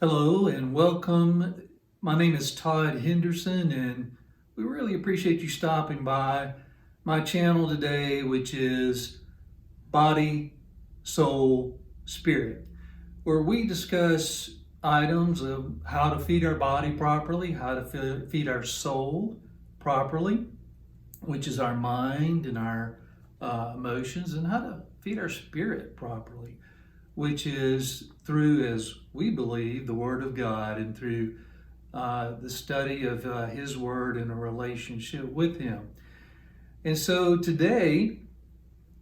Hello and welcome. My name is Todd Henderson, and we really appreciate you stopping by my channel today, which is Body, Soul, Spirit, where we discuss items of how to feed our body properly, how to feed our soul properly, which is our mind and our emotions, and how to feed our spirit properly, which is through, as we believe, the Word of God and through the study of His Word and a relationship with Him. And so today,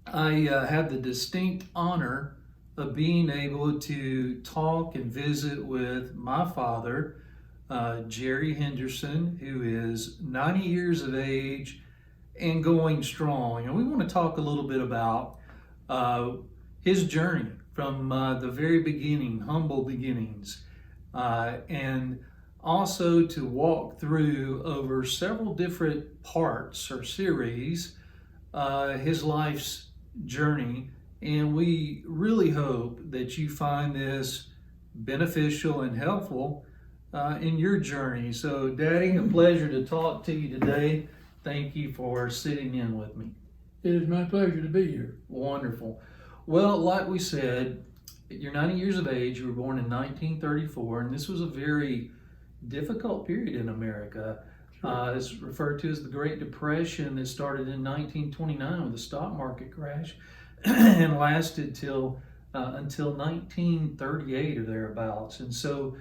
I have the distinct honor of being able to talk and visit with my father, Jerry Henderson, who is 90 years of age and going strong. And we want to talk a little bit about his journey from the very beginning, humble beginnings, and also to walk through over several different parts or series his life's journey. And we really hope that you find this beneficial and helpful in your journey. So, Daddy, a pleasure to talk to you today. Thank you for sitting in with me. It is my pleasure to be here. Wonderful. Well, like we said, you're 90 years of age. You were born in 1934, and this was a very difficult period in America. Sure. It's referred to as the Great Depression that started in 1929 with the stock market crash and lasted until 1938 or thereabouts. And so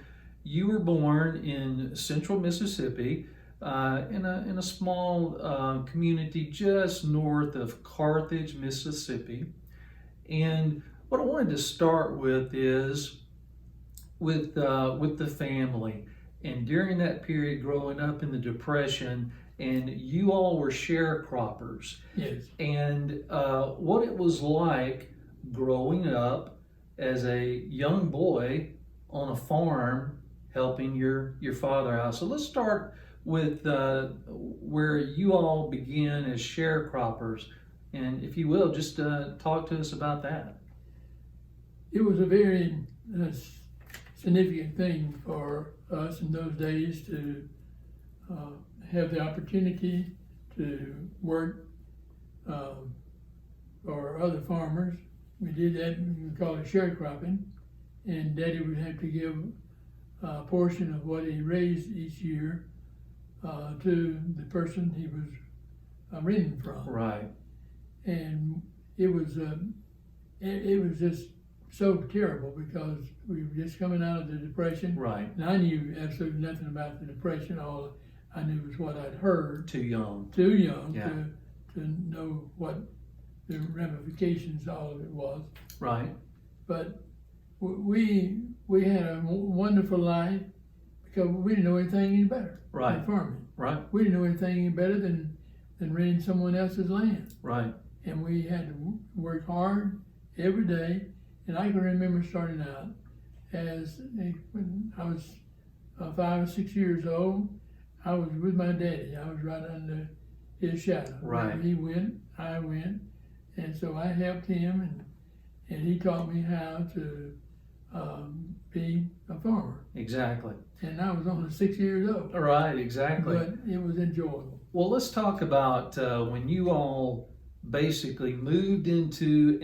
you were born in central Mississippi, in a small community just north of Carthage, Mississippi. And what I wanted to start with is with the family. And during that period, growing up in the Depression, and you all were sharecroppers. Yes. And what it was like growing up as a young boy on a farm helping your father out. So let's start with where you all began as sharecroppers. And if you will, just talk to us about that. It was a very significant thing for us in those days to have the opportunity to work for other farmers. We did that, we call it sharecropping, and Daddy would have to give a portion of what he raised each year to the person he was renting from. Right. And it was just so terrible because we were just coming out of the Depression. Right. And I knew absolutely nothing about the Depression. All I knew was what I'd heard. Too young. Too young Yeah. to know what the ramifications all of it was. Right. But we had a wonderful life because we didn't know anything any better Right. than farming. Right. We didn't know anything any better than renting someone else's land. Right. And we had to work hard every day. And I can remember starting out when I was 5 or 6 years old. I was with my daddy. I was right under his shadow. Right. Wherever he went, I went. And so I helped him, and he taught me how to be a farmer. Exactly. And I was only 6 years old. Right, exactly. But it was enjoyable. Well, let's talk about when you all basically moved into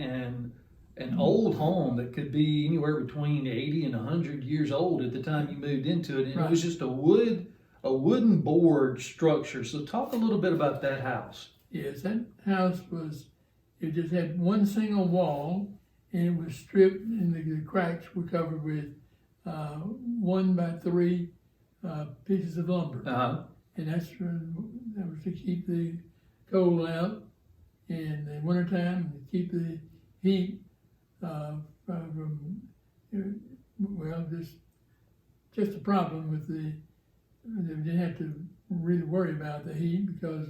an old home that could be anywhere between 80 and 100 years old at the time you moved into it. And Right. It was just a wooden board structure. So talk a little bit about that house. Yes, that house it just had one single wall, and it was stripped, and the cracks were covered with 1 by 3 pieces of lumber. Uh-huh. And that was to keep the cold out in the wintertime, and to keep the heat from, just a problem with they didn't have to really worry about the heat because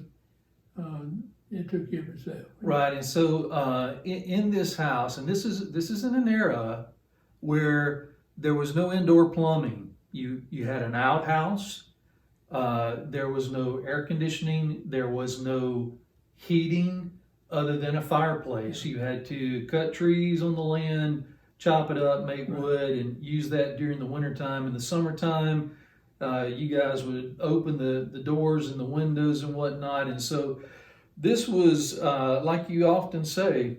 it took care of itself. Right, and so in this house, and this is in an era where there was no indoor plumbing. You had an outhouse. There was no air conditioning. There was no heating other than a fireplace. You had to cut trees on the land, chop it up, make Right. wood, and use that during the wintertime. In the summertime, you guys would open the doors and the windows and whatnot. And so this was, like you often say,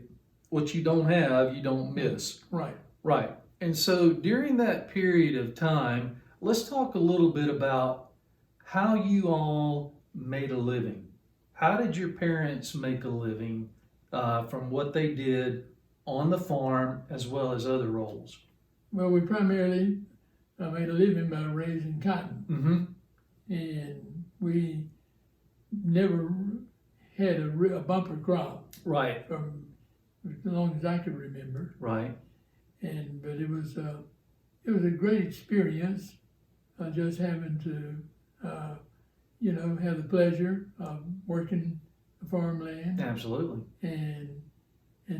what you don't have, you don't miss. Right. Right. And so during that period of time, let's talk a little bit about how you all made a living. How did your parents make a living from what they did on the farm as well as other roles? Well, we primarily made a living by raising cotton, Mm-hmm. and we never had a bumper crop Right. from as long as I could remember. Right. But it was a great experience, just having to have the pleasure of working the farmland Absolutely. and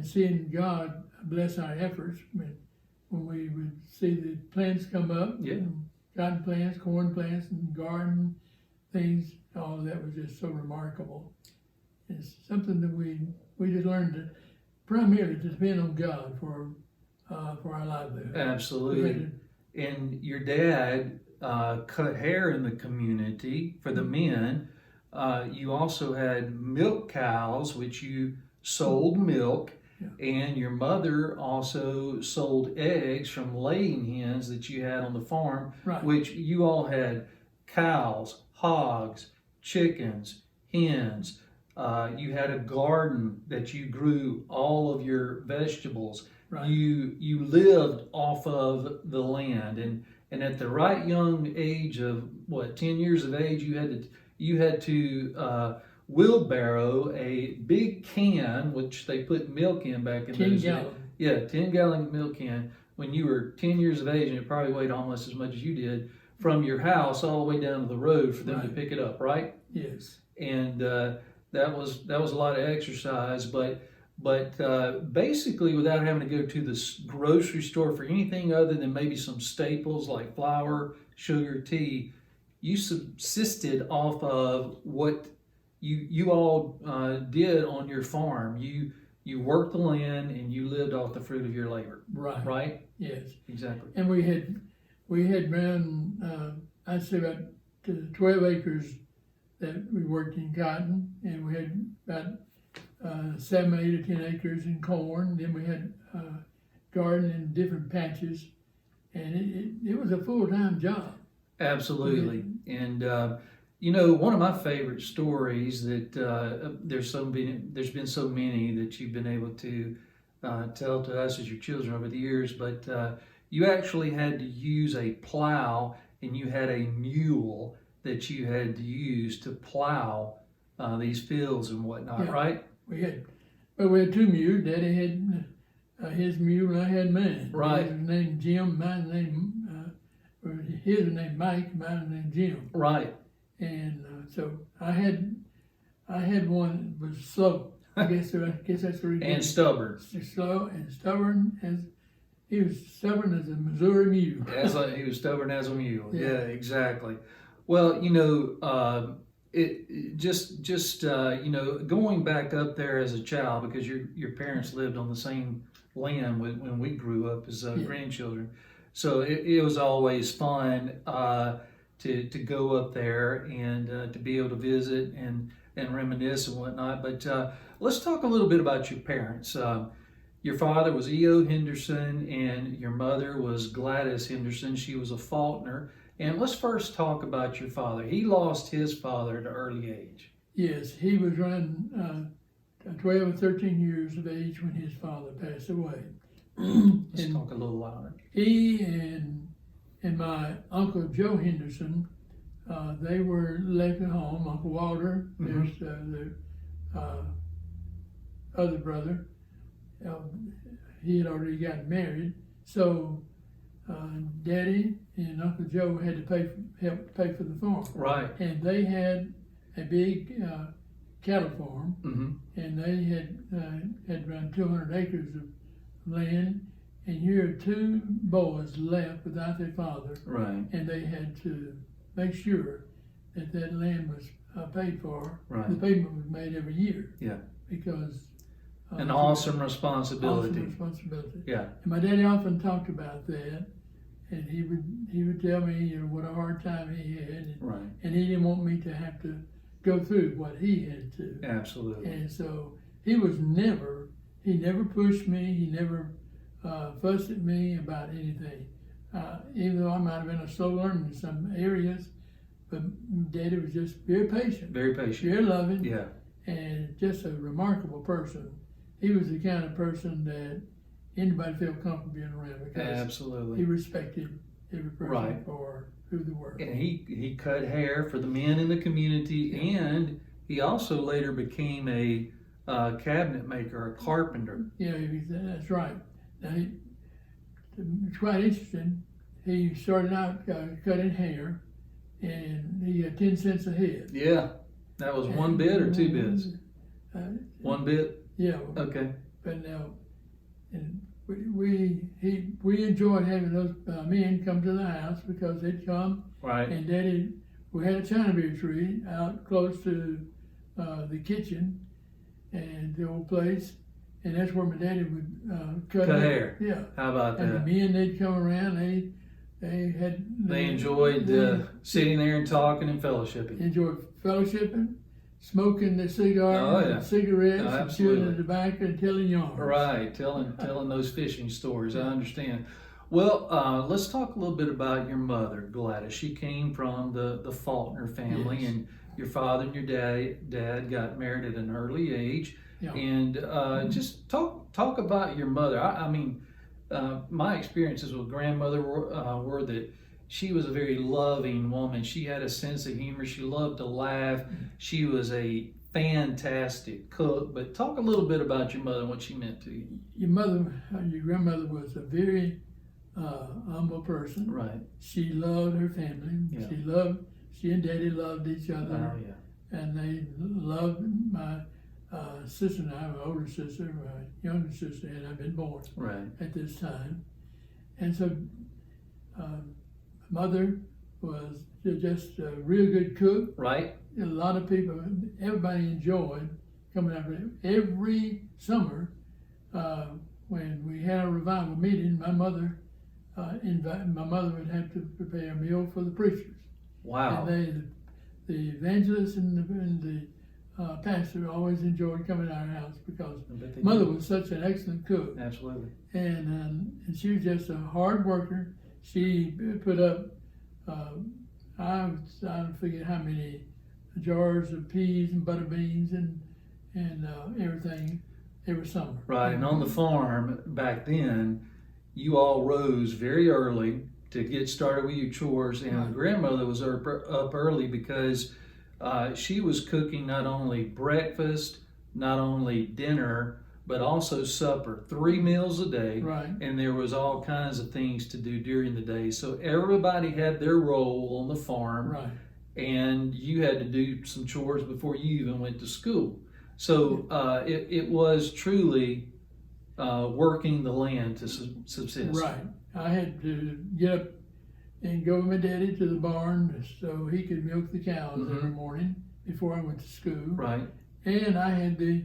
seeing God bless our efforts when we would see the plants come up, Yeah. cotton plants, corn plants, and garden things. All of that was just so remarkable. It's something that we just learned to primarily to depend on God for our livelihood. Absolutely. And your dad cut hair in the community for the men. You also had milk cows, which you sold milk. Yeah. And your mother also sold eggs from laying hens that you had on the farm, Right. which you all had cows, hogs, chickens, hens. You had a garden that you grew all of your vegetables. Right. You lived off of the land, and at the right young age of 10 years of age, you had to wheelbarrow a big can, which they put milk in back in 10 those days. gallon. Yeah, 10-gallon milk can when you were 10 years of age, and it probably weighed almost as much as you did, from your house all the way down to the road for them to Right. pick it up, right? Yes. And that was a lot of exercise, but basically, without having to go to the grocery store for anything other than maybe some staples like flour, sugar, tea, you subsisted off of what you all did on your farm. You worked the land and you lived off the fruit of your labor. Right. Right? Yes. Exactly. And we had around I'd say about 12 acres that we worked in cotton, and we had about 7, 8, or 10 acres in corn. Then we had garden in different patches, and it was a full-time job. Absolutely. And one of my favorite stories that there's been so many that you've been able to tell to us as your children over the years, but you actually had to use a plow, and you had a mule that you had to use to plow these fields and whatnot, Yeah. right? We had 2 mules. Daddy had his mule, and I had mine. Right. His was named Jim. Mine was named his was named Mike. Mine was named Jim. Right. And so I had one that was slow. I guess that's the reason. And stubborn. Slow and stubborn he was stubborn as a Missouri mule. He was stubborn as a mule. Yeah. Yeah, exactly. Well, going back up there as a child, because your parents lived on the same land when we grew up as grandchildren, so it was always fun to go up there and to be able to visit and reminisce and whatnot. But let's talk a little bit about your parents. Your father was E.O. Henderson, and your mother was Gladys Henderson. She was a Faulkner. And let's first talk about your father. He lost his father at an early age. Yes, he was around 12 or 13 years of age when his father passed away. Let's talk a little louder. He and my Uncle Joe Henderson, they were left at home. Uncle Walter, there's the other brother. He had already gotten married, so Daddy and Uncle Joe had to help pay for the farm. Right. And they had a big cattle farm, Mm-hmm. and they had around 200 acres of land. And here are 2 boys left without their father, Right. and they had to make sure that land was paid for. Right. The payment was made every year. Yeah. Because An awesome responsibility. Awesome responsibility. Yeah. And my daddy often talked about that, and he would tell me, you know, what a hard time he had, Right. and he didn't want me to have to go through what he had to. Absolutely. And so he never pushed me, he never fussed at me about anything. Even though I might have been a slow learner in some areas, but Daddy was just very patient, Very patient. very loving, Yeah. and just a remarkable person. He was the kind of person that anybody felt comfortable being around because Absolutely. he respected every person Right. for who they were. And he cut hair for the men in the community, and he also later became a cabinet maker, a carpenter. Yeah, that's right. Now, it's quite interesting. He started out cutting hair, and he had 10 cents a head. Yeah. That was one bit or two bits? One bit? Yeah. Okay. But now, and we enjoyed having those men come to the house because they'd come, Right. and Daddy, we had a China beer tree out close to the kitchen and the old place, and that's where my daddy would cut hair. Yeah. How about And the that? men, they'd come around, They enjoyed sitting there and talking and fellowshipping. enjoyed fellowshipping, smoking the cigars, Oh, yeah. and cigarettes, Oh, and chewing the absolutely. tobacco and telling yarns. Right, telling those fishing stories. I understand. Well, let's talk a little bit about your mother, Gladys. She came from the Faulkner family, Yes. and your father and your dad got married at an early age. Yeah. And just talk about your mother. I mean, my experiences with grandmother were that she was a very loving woman. She had a sense of humor. She loved to laugh. She was a fantastic cook. But talk a little bit about your mother and what she meant to you. Your grandmother was a very humble person. Right. She loved her family. Yeah. She and Daddy loved each other. Oh, yeah. And they loved my sister and I, my older sister, my younger sister, had I been born Right. at this time. And so mother was just a real good cook. Right. A lot of people, everybody enjoyed coming out every summer when we had a revival meeting. My mother would have to prepare a meal for the preachers. Wow. And the evangelists and the pastor always enjoyed coming to our house because I bet they mother did. was such an excellent cook. Absolutely. And she was just a hard worker. She put up, I forget how many jars of peas and butter beans and everything every summer. Right. And on the farm back then, you all rose very early to get started with your chores, and Right. grandmother was up early because she was cooking not only breakfast, not only dinner, but also supper, 3 meals a day. Right. And there was all kinds of things to do during the day. So everybody had their role on the farm, Right. and you had to do some chores before you even went to school. So it was truly working the land to subsist. Right. I had to get up and go with my daddy to the barn so he could milk the cows every morning before I went to school. Right. And I had the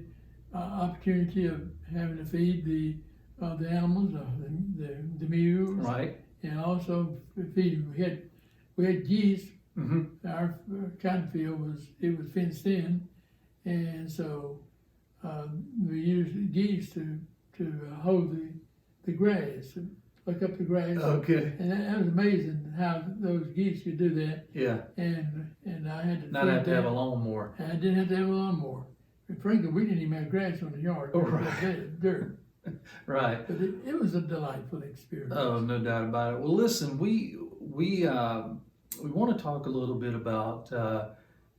opportunity of having to feed the animals, the mules, Right. and also feed. We had geese. Mm-hmm. Our cotton field was fenced in, and so we used geese to hold the grass, look up the grass. Okay. And that was amazing how those geese could do that. Yeah. And I had to Not feed have to have a them. lawnmower. And I didn't have to have a lawnmower. And frankly, we didn't even have grass on the yard. Oh, We right. had dirt. Right. But it was a delightful experience. Oh, no doubt about it. Well, listen, we want to talk a little bit about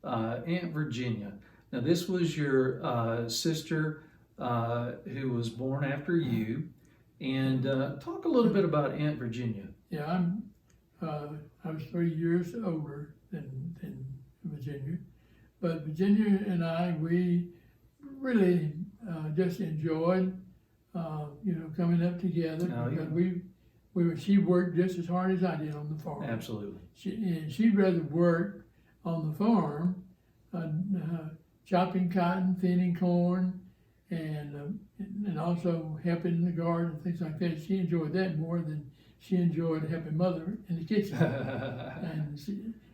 Aunt Virginia. Now, this was your sister who was born after you, and talk a little bit about Aunt Virginia. Yeah, I was 3 years older than Virginia, but Virginia and I, we really just enjoyed, coming up together Oh, yeah. because she worked just as hard as I did on the farm. Absolutely. She'd rather work on the farm, chopping cotton, thinning corn, and and also helping in the garden and things like that. She enjoyed that more than she enjoyed helping mother in the kitchen. And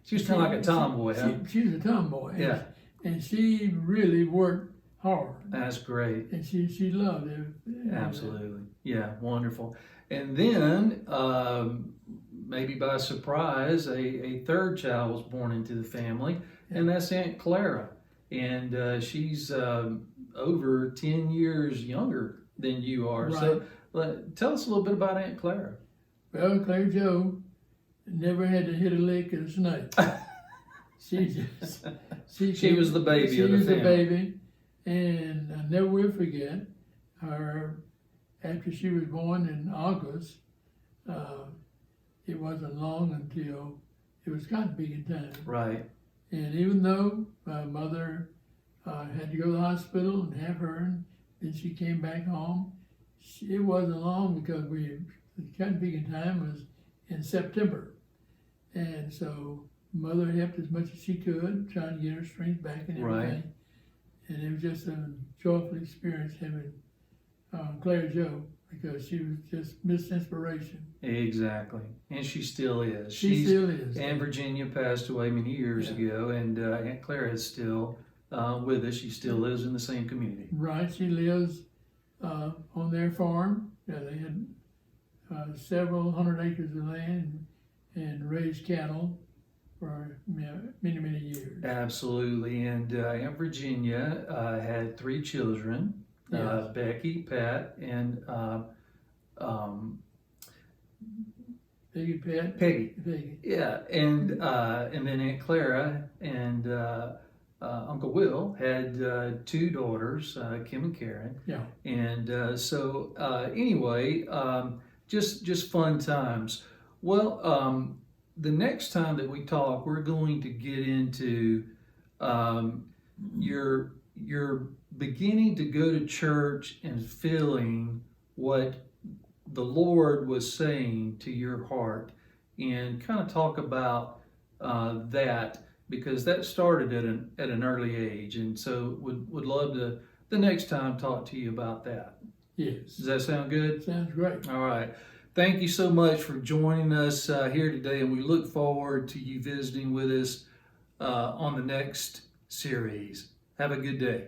She was kind of like a tomboy, huh? She was a tomboy. Yeah. And she really worked hard. That's great. And she loved it. Absolutely. Yeah, wonderful. And then, maybe by surprise, a third child was born into the family, and that's Aunt Clara. And she's over 10 years younger than you are. Right. So tell us a little bit about Aunt Clara. Well, Claire Joe never had to hit a lick at a snake. She was the baby she of the was family. the baby, and I never will forget her. After she was born in August, it wasn't long until it was cotton picking time. Right. And even though my mother had to go to the hospital and have her, and then she came back home, it wasn't long because the cotton picking time was in September. And so mother helped as much as she could, trying to get her strength back and everything. Right. And it was just a joyful experience having Claire Joe, because she was just Miss Inspiration. Exactly. And she still is. She still is. Aunt Virginia passed away many years ago, and Aunt Clara is still with us. She still lives in the same community. Right, she lives on their farm. They had several hundred acres of land and raised cattle for many, many years. Absolutely. And Aunt Virginia had 3 children, Yes. Becky, Pat, and Peggy, Pat, Peggy. Peggy. Yeah, and then Aunt Clara and Uncle Will had 2 daughters, Kim and Karen. Yeah. And so anyway, just fun times. Well, the next time that we talk, we're going to get into your beginning to go to church and feeling what the Lord was saying to your heart, and kind of talk about that, because that started at an early age, and so would love to the next time talk to you about that. Yes. Does that sound good? Sounds great. All right. Thank you so much for joining us here today, and we look forward to you visiting with us on the next series. Have a good day.